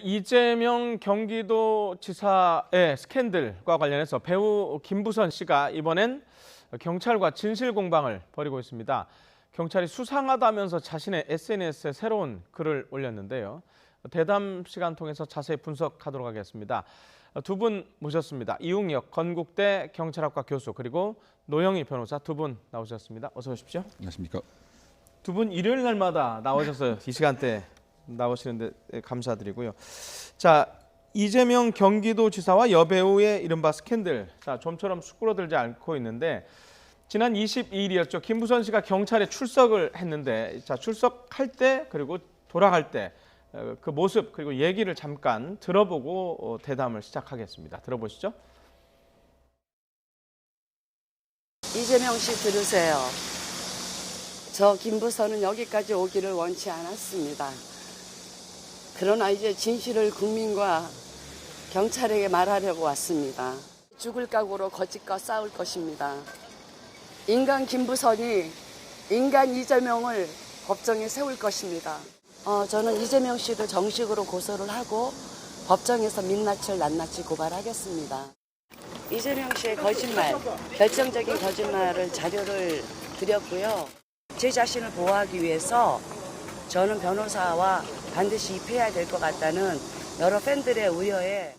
이재명 경기도지사의 스캔들과 관련해서 배우 김부선 씨가 이번엔 경찰과 진실 공방을 벌이고 있습니다. 경찰이 수상하다면서 자신의 SNS에 새로운 글을 올렸는데요. 대담 시간 통해서 자세히 분석하도록 하겠습니다. 두 분 모셨습니다. 이웅혁 건국대 경찰학과 교수 그리고 노영희 변호사 두 분 나오셨습니다. 어서 오십시오. 안녕하십니까. 두 분 일요일 날마다 나오셔서 이 시간대 나오시는데 감사드리고요. 자, 이재명 경기도지사와 여배우의 이른바 스캔들. 자, 좀처럼 수그러들지 않고 있는데 지난 22일이었죠. 김부선 씨가 경찰에 출석을 했는데 자, 출석할 때 그리고 돌아갈 때 그 모습 그리고 얘기를 잠깐 들어보고 대담을 시작하겠습니다. 들어보시죠. 이재명 씨 들으세요. 저 김부선은 여기까지 오기를 원치 않았습니다. 그러나 이제 진실을 국민과 경찰에게 말하려고 왔습니다. 죽을 각오로 거짓과 싸울 것입니다. 인간 김부선이 인간 이재명을 법정에 세울 것입니다. 저는 이재명 씨도 정식으로 고소를 하고 법정에서 민낯을 낱낱이 고발하겠습니다. 이재명 씨의 거짓말, 결정적인 거짓말을 자료를 드렸고요. 제 자신을 보호하기 위해서 저는 변호사와 반드시 입회해야 될 것 같다는 여러 팬들의 우려에.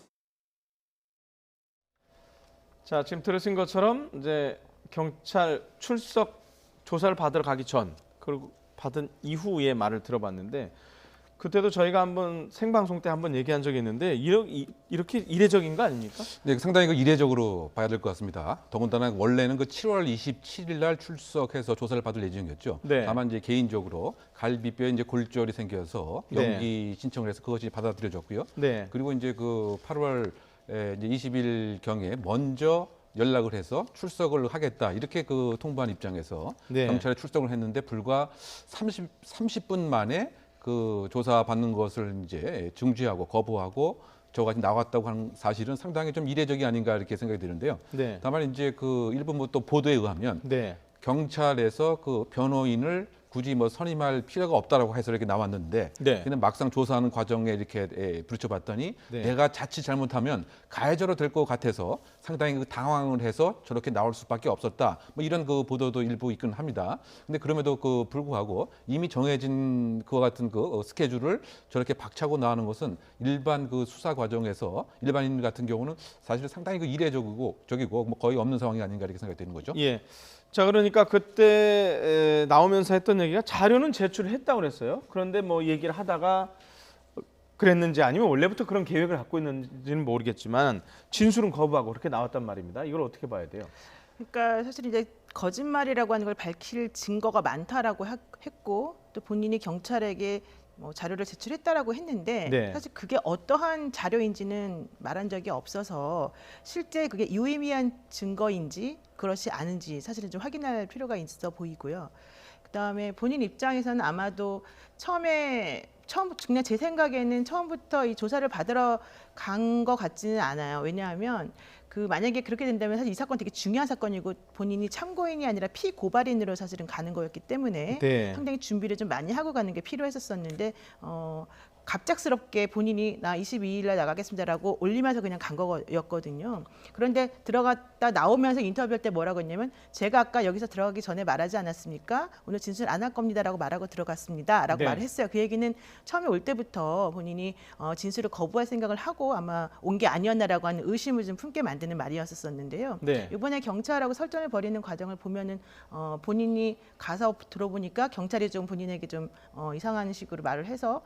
자, 지금 들으신 것처럼 이제 경찰 출석 조사를 받으러 가기 전 그리고 받은 이후의 말을 들어봤는데 그때도 저희가 한번 생방송 때 한번 얘기한 적이 있는데 이렇게 이례적인 거 아닙니까? 네, 상당히 이례적으로 봐야 될 것 같습니다. 더군다나 원래는 7월 27일 날 출석해서 조사를 받을 예정이었죠. 네. 다만 이제 개인적으로 갈비뼈에 이제 골절이 생겨서 연기 네. 신청을 해서 그것이 받아들여졌고요. 네. 그리고 이제 8월 이제 20일 경에 먼저 연락을 해서 출석을 하겠다 이렇게 통보한 입장에서 네. 경찰에 출석을 했는데 불과 30분 만에 조사 받는 것을 이제 중지하고 거부하고 저같이 나왔다고 하는 사실은 상당히 좀 이례적이 아닌가 이렇게 생각이 드는데요. 네. 다만 이제 일부 또 보도에 의하면 네. 경찰에서 변호인을 굳이 선임할 필요가 없다라고 해서 이렇게 나왔는데 네. 그냥 막상 조사하는 과정에 이렇게 부딪혀봤더니 네. 내가 자칫 잘못하면 가해자로 될 것 같아서 상당히 당황을 해서 저렇게 나올 수밖에 없었다. 이런 보도도 일부 있긴 합니다. 근데 그럼에도 불구하고 이미 정해진 그와 같은 스케줄을 저렇게 박차고 나가는 것은 일반 수사 과정에서 일반인 같은 경우는 사실 상당히 이례적이고 거의 없는 상황이 아닌가 이렇게 생각이 되는 거죠. 예. 자, 그러니까 그때 나오면서 했던 얘기가 자료는 제출했다고 그랬어요. 그런데 얘기를 하다가 그랬는지 아니면 원래부터 그런 계획을 갖고 있는지는 모르겠지만 진술은 거부하고 그렇게 나왔단 말입니다. 이걸 어떻게 봐야 돼요? 그러니까 사실 이제 거짓말이라고 하는 걸 밝힐 증거가 많다라고 했고 또 본인이 경찰에게 자료를 제출했다라고 했는데 네. 사실 그게 어떠한 자료인지는 말한 적이 없어서 실제 그게 유의미한 증거인지 그렇지 않은지 사실은 좀 확인할 필요가 있어 보이고요. 그다음에 본인 입장에서는 아마도 그냥 제 생각에는 처음부터 이 조사를 받으러 간 것 같지는 않아요. 왜냐하면 만약에 그렇게 된다면 사실 이 사건 되게 중요한 사건이고 본인이 참고인이 아니라 피고발인으로 사실은 가는 거였기 때문에 네. 상당히 준비를 좀 많이 하고 가는 게 필요했었었는데 갑작스럽게 본인이 나 22일 날 나가겠습니다라고 올리면서 그냥 간 거였거든요. 그런데 들어갔다 나오면서 인터뷰할 때 뭐라고 했냐면 제가 아까 여기서 들어가기 전에 말하지 않았습니까? 오늘 진술 안 할 겁니다라고 말하고 들어갔습니다라고 네. 말을 했어요. 그 얘기는 처음에 올 때부터 본인이 진술을 거부할 생각을 하고 아마 온 게 아니었나라고 하는 의심을 좀 품게 만드는 말이었었는데요. 네. 이번에 경찰하고 설전을 벌이는 과정을 보면은 본인이 가서 들어보니까 경찰이 좀 본인에게 좀 이상한 식으로 말을 해서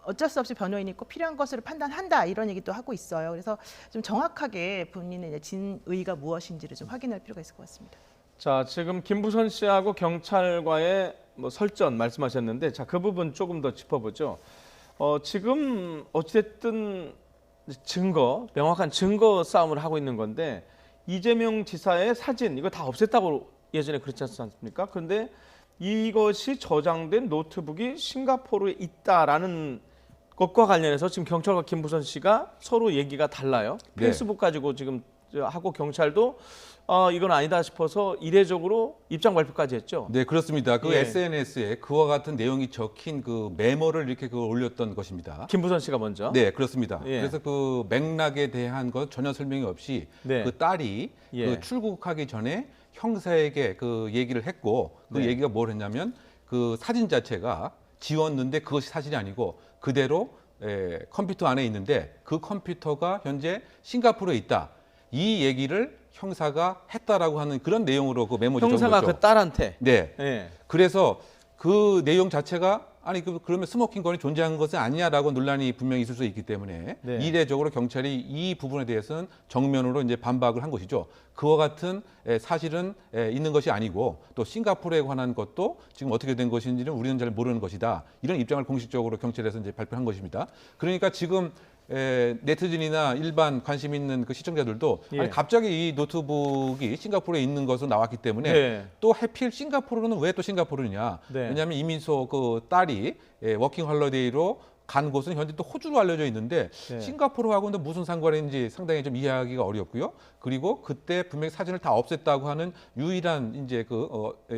어쩔 수 없이 변호인이 꼭 필요한 것으로 판단한다 이런 얘기도 하고 있어요. 그래서 좀 정확하게 본인의 진의가 무엇인지를 좀 확인할 필요가 있을 것 같습니다. 자, 지금 김부선 씨하고 경찰과의 설전 말씀하셨는데 자, 그 부분 조금 더 짚어보죠. 지금 어찌됐든 명확한 증거 싸움을 하고 있는 건데 이재명 지사의 사진 이거 다 없앴다고 예전에 그랬지 않습니까? 그런데 이것이 저장된 노트북이 싱가포르에 있다라는 것과 관련해서 지금 경찰과 김부선 씨가 서로 얘기가 달라요. 네. 페이스북 가지고 지금 하고 경찰도 이건 아니다 싶어서 이례적으로 입장 발표까지 했죠. 네, 그렇습니다. 그 예. SNS에 그와 같은 내용이 적힌 그 메모를 이렇게 올렸던 것입니다. 김부선 씨가 먼저. 네, 그렇습니다. 예. 그래서 그 맥락에 대한 것 전혀 설명이 없이 네. 그 딸이 예. 그 출국하기 전에 형사에게 그 얘기를 했고 그 네. 얘기가 뭘 했냐면 그 사진 자체가 지웠는데 그것이 사실이 아니고 그대로 컴퓨터 안에 있는데 그 컴퓨터가 현재 싱가포르에 있다. 이 얘기를 형사가 했다라고 하는 그런 내용으로 그 메모지 적은 형사가 거죠. 그 딸한테. 네. 예. 그래서 그 내용 자체가 아니 그러면 스모킹 건이 존재하는 것은 아니냐라고 논란이 분명히 있을 수 있기 때문에 네. 이례적으로 경찰이 이 부분에 대해서는 정면으로 이제 반박을 한 것이죠. 그와 같은 사실은 있는 것이 아니고 또 싱가포르에 관한 것도 지금 어떻게 된 것인지는 우리는 잘 모르는 것이다. 이런 입장을 공식적으로 경찰에서 이제 발표한 것입니다. 그러니까 지금 네티즌이나 일반 관심 있는 그 시청자들도 예. 아니 갑자기 이 노트북이 싱가포르에 있는 것으로 나왔기 때문에 네. 또 해필 싱가포르는 왜 또 싱가포르냐? 네. 왜냐하면 이민소 그 딸이 워킹 홀리데이로 간 곳은 현재 또 호주로 알려져 있는데 네. 싱가포르하고는 무슨 상관인지 상당히 좀 이해하기가 어렵고요. 그리고 그때 분명히 사진을 다 없앴다고 하는 유일한 이제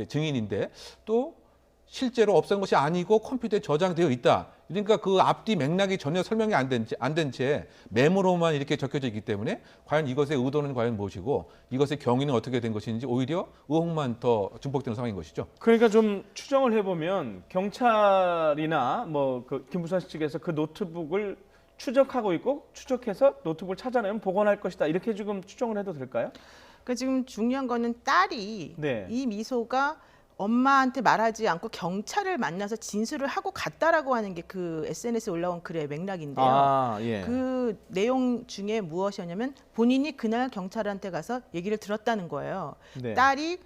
증인인데 또 실제로 없앤 것이 아니고 컴퓨터에 저장되어 있다. 그러니까 그 앞뒤 맥락이 전혀 설명이 안 된 채 메모로만 이렇게 적혀져 있기 때문에 과연 이것의 의도는 과연 무엇이고 이것의 경위는 어떻게 된 것인지 오히려 의혹만 더 증폭되는 상황인 것이죠. 그러니까 좀 추정을 해보면 경찰이나 뭐 그 김부선 씨 측에서 그 노트북을 추적하고 있고 추적해서 노트북을 찾아내면 복원할 것이다. 이렇게 지금 추정을 해도 될까요? 그러니까 지금 중요한 거는 딸이 네. 이 미소가 엄마한테 말하지 않고 경찰을 만나서 진술을 하고 갔다라고 하는 게 그 SNS에 올라온 글의 맥락인데요. 아, 예. 그 내용 중에 무엇이었냐면 본인이 그날 경찰한테 가서 얘기를 들었다는 거예요. 네. 딸이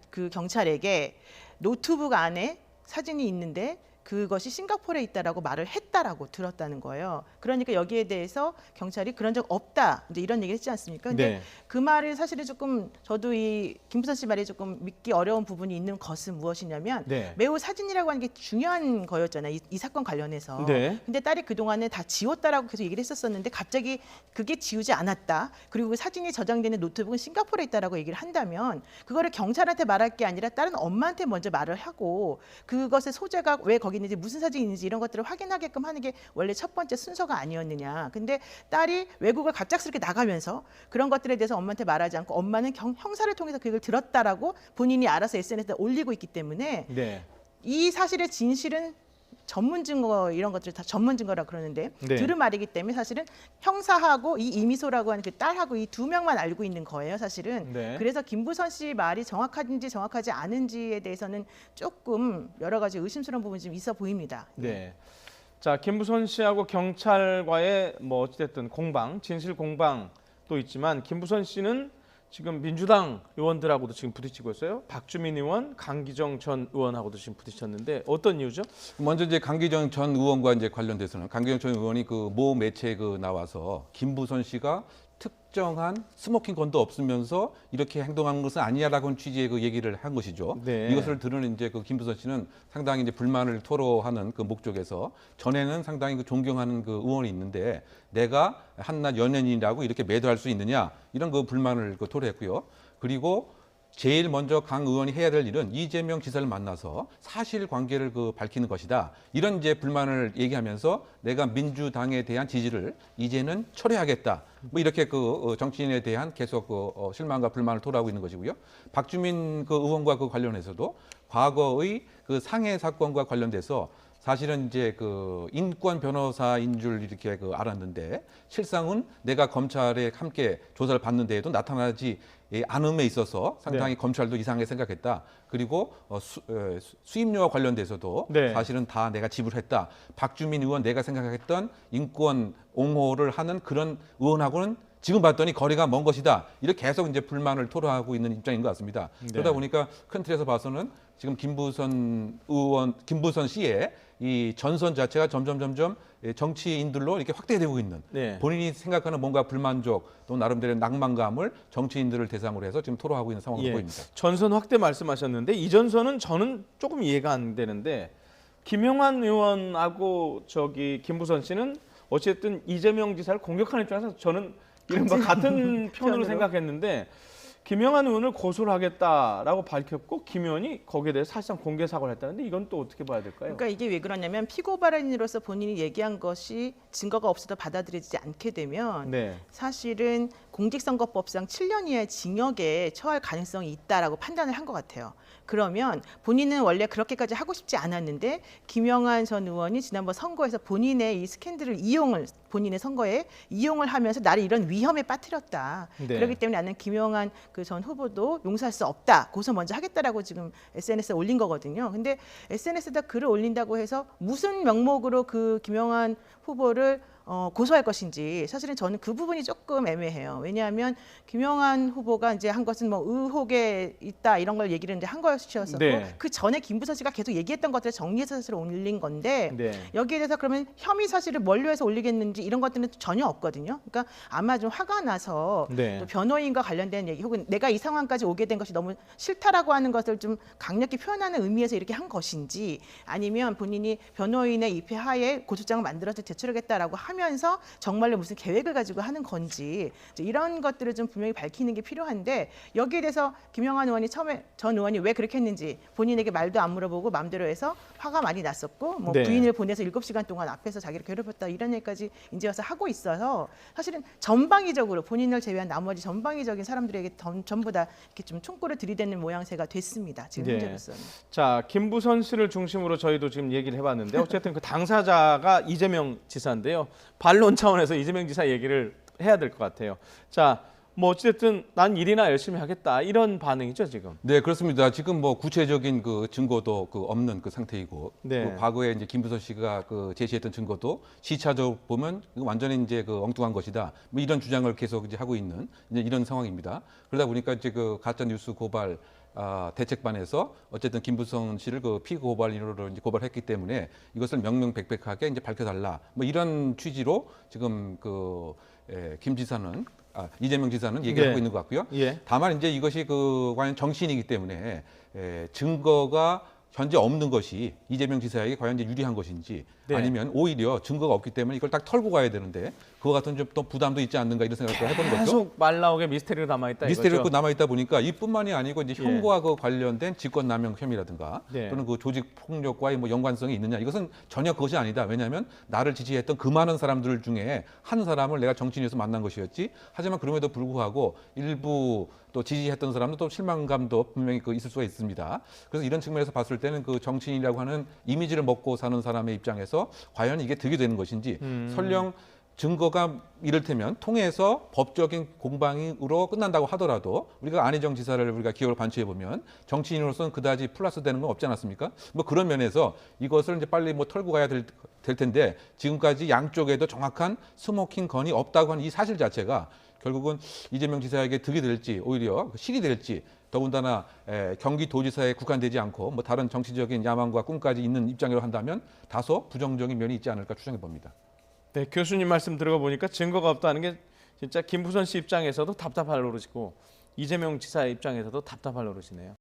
그 경찰에게 노트북 안에 사진이 있는데 그것이 싱가포르에 있다라고 말을 했다라고 들었다는 거예요. 그러니까 여기에 대해서 경찰이 그런 적 없다 이제 이런 얘기를 했지 않습니까? 근데 네. 그 말이 사실은 조금 저도 이 김부선 씨 말이 조금 믿기 어려운 부분이 있는 것은 무엇이냐면 네. 매우 사진이라고 하는 게 중요한 거였잖아요. 이 사건 관련해서. 네. 근데 딸이 그동안에 다 지웠다라고 계속 얘기를 했었었는데 갑자기 그게 지우지 않았다. 그리고 그 사진이 저장되는 노트북은 싱가포르에 있다라고 얘기를 한다면 그거를 경찰한테 말할 게 아니라 다른 엄마한테 먼저 말을 하고 그것의 소재가 왜 거기 있는지 무슨 사진이 있는지 이런 것들을 확인하게끔 하는 게 원래 첫 번째 순서가 아니었느냐. 근데 딸이 외국을 갑작스럽게 나가면서 그런 것들에 대해서 엄마한테 말하지 않고 엄마는 형사를 통해서 그 얘기를 들었다라고 본인이 알아서 SNS에 올리고 있기 때문에 네. 이 사실의 진실은 전문 증거 이런 것들을 다 전문 증거라 그러는데 네. 들은 말이기 때문에 사실은 형사하고 이 이미소라고 하는 그 딸하고 이 두 명만 알고 있는 거예요, 사실은. 네. 그래서 김부선 씨 말이 정확한지 정확하지 않은지에 대해서는 조금 여러 가지 의심스러운 부분이 좀 있어 보입니다. 네. 자, 김부선 씨하고 경찰과의 뭐 어찌됐든 공방, 진실 공방도 있지만 김부선 씨는 지금 민주당 의원들하고도 지금 부딪히고 있어요. 박주민 의원, 강기정 전 의원하고도 지금 부딪혔는데 어떤 이유죠? 먼저 이제 강기정 전 의원과 이제 관련돼서는 강기정 전 의원이 그 모 매체에 나와서 김부선 씨가 특정한 스모킹 건도 없으면서 이렇게 행동한 것은 아니야라고 취지의 그 얘기를 한 것이죠. 네. 이것을 들은 이제 그 김부선 씨는 상당히 이제 불만을 토로하는 그 목적에서 전에는 상당히 그 존경하는 그 의원이 있는데 내가 한낱 연예인이라고 이렇게 매도할 수 있느냐 이런 그 불만을 그 토로했고요. 그리고 제일 먼저 강 의원이 해야 될 일은 이재명 지사를 만나서 사실관계를 그 밝히는 것이다. 이런 이제 불만을 얘기하면서 내가 민주당에 대한 지지를 이제는 철회하겠다. 뭐 이렇게 그 정치인에 대한 계속 그 실망과 불만을 토로하고 있는 것이고요. 박주민 그 의원과 그 관련해서도 과거의 그 상해 사건과 관련돼서 사실은 이제 그 인권 변호사인 줄 이렇게 그 알았는데 실상은 내가 검찰에 함께 조사를 받는 데에도 나타나지 않음에 있어서 상당히 네. 검찰도 이상하게 생각했다. 그리고 수임료와 관련돼서도 네. 사실은 다 내가 지불했다. 박주민 의원 내가 생각했던 인권 옹호를 하는 그런 의원하고는 지금 봤더니 거리가 먼 것이다. 이렇게 계속 이제 불만을 토로하고 있는 입장인 것 같습니다. 네. 그러다 보니까 큰 틀에서 봐서는 지금 김부선 씨의 이 전선 자체가 점점 정치인들로 이렇게 확대되고 있는 네. 본인이 생각하는 뭔가 불만족 또 나름대로 낭만감을 정치인들을 대상으로 해서 지금 토로하고 있는 상황으로 예. 보입니다. 전선 확대 말씀하셨는데 이 전선은 저는 조금 이해가 안 되는데 김영환 의원하고 저기 김부선 씨는 어쨌든 이재명 지사를 공격하는 입장에서 저는 이른바 같은 편으로 편으로. 생각했는데 김영한 의원을 고소를 하겠다라고 밝혔고 김 의원이 거기에 대해서 사실상 공개 사과를 했다는데 이건 또 어떻게 봐야 될까요? 그러니까 이게 왜 그러냐면 피고 발언인으로서 본인이 얘기한 것이 증거가 없어도 받아들이지 않게 되면 네. 사실은 공직선거법상 7년 이하의 징역에 처할 가능성이 있다라고 판단을 한 것 같아요. 그러면 본인은 원래 그렇게까지 하고 싶지 않았는데 김영한 전 의원이 지난번 선거에서 본인의 이 스캔들을 본인의 선거에 이용을 하면서 나를 이런 위험에 빠뜨렸다. 네. 그렇기 때문에 나는 김영한 그 전 후보도 용서할 수 없다. 고소 먼저 하겠다라고 지금 SNS에 올린 거거든요. 근데 SNS에다 글을 올린다고 해서 무슨 명목으로 그 김영한 후보를 고소할 것인지 사실은 저는 그 부분이 조금 애매해요. 왜냐하면 김영한 후보가 이제 한 것은 뭐 의혹에 있다 이런 걸 얘기를 이제 한 것이었었고 네. 그 전에 김부선 씨가 계속 얘기했던 것들을 정리해서 사실 올린 건데 네. 여기에 대해서 그러면 혐의 사실을 원료해서 올리겠는지 이런 것들은 전혀 없거든요. 그러니까 아마 좀 화가 나서 네. 또 변호인과 관련된 얘기 혹은 내가 이 상황까지 오게 된 것이 너무 싫다라고 하는 것을 좀 강력히 표현하는 의미에서 이렇게 한 것인지 아니면 본인이 변호인의 입회 하에 고소장을 만들어서 제출하겠다라고 하면서 정말로 무슨 계획을 가지고 하는 건지 이제 이런 것들을 좀 분명히 밝히는 게 필요한데 여기에 대해서 김영한 의원이 처음에 전 의원이 왜 그렇게 했는지 본인에게 말도 안 물어보고 마음대로 해서 화가 많이 났었고 뭐 네. 부인을 보내서 7시간 동안 앞에서 자기를 괴롭혔다 이런 얘기까지 이제 와서 하고 있어서 사실은 전방위적으로 본인을 제외한 나머지 전방위적인 사람들에게 전부 다 이렇게 좀 총구를 들이대는 모양새가 됐습니다. 지금 네. 현재로서는. 자, 김부선 씨를 중심으로 저희도 지금 얘기를 해봤는데 어쨌든 그 당사자가 이재명 지사인데요. 반론 차원에서 이재명 지사 얘기를 해야 될 것 같아요. 자, 뭐 어쨌든 난 일이나 열심히 하겠다 이런 반응이죠 지금. 네, 그렇습니다. 지금 뭐 구체적인 그 증거도 없는 그 상태이고, 네. 그 과거에 이제 김부선 씨가 그 제시했던 증거도 시차적으로 보면 이거 완전히 이제 그 엉뚱한 것이다. 뭐 이런 주장을 계속 이제 하고 있는 이제 이런 상황입니다. 그러다 보니까 이제 그 가짜 뉴스 고발 대책반에서 어쨌든 김부선 씨를 그 피고 고발인으로 이제 고발했기 때문에 이것을 명명백백하게 이제 밝혀달라. 뭐 이런 취지로 지금 김 지사는 이재명 지사는 얘기를 네. 하고 있는 것 같고요. 예. 다만 이제 이것이 과연 정치인이기 때문에 증거가 현재 없는 것이 이재명 지사에게 과연 이제 유리한 것인지 네. 아니면 오히려 증거가 없기 때문에 이걸 딱 털고 가야 되는데 그와 같은 좀 또 부담도 있지 않는가 이런 생각을 해보는 거죠. 계속 말 나오게 미스테리가 남아있다 미스테리가 이거죠. 남아 있다 보니까 이뿐만이 아니고 이제 예. 형과 그 관련된 직권남용 혐의라든가 네. 또는 그 조직 폭력과의 뭐 연관성이 있느냐 이것은 전혀 그것이 아니다. 왜냐하면 나를 지지했던 그 많은 사람들 중에 한 사람을 내가 정치인에서 만난 것이었지. 하지만 그럼에도 불구하고 일부 또 지지했던 사람도 또 실망감도 분명히 있을 수가 있습니다. 그래서 이런 측면에서 봤을 때는 그 정치인이라고 하는 이미지를 먹고 사는 사람의 입장에서 과연 이게 득이 되는 것인지 설령 증거가 이를테면 통해서 법적인 공방으로 끝난다고 하더라도 우리가 안희정 지사를 우리가 기억을 반추해 보면 정치인으로서는 그다지 플러스 되는 건 없지 않았습니까? 뭐 그런 면에서 이것을 이제 빨리 뭐 털고 가야 될 텐데 지금까지 양쪽에도 정확한 스모킹 건이 없다고 하는 이 사실 자체가 결국은 이재명 지사에게 득이 될지 오히려 실이 될지 더군다나 경기도지사에 국한되지 않고 뭐 다른 정치적인 야망과 꿈까지 있는 입장이라고 한다면 다소 부정적인 면이 있지 않을까 추정해 봅니다. 네, 교수님 말씀 들어보니까 증거가 없다는 게 진짜 김부선 씨 입장에서도 답답할 노릇이고 이재명 지사 입장에서도 답답할 노릇이네요.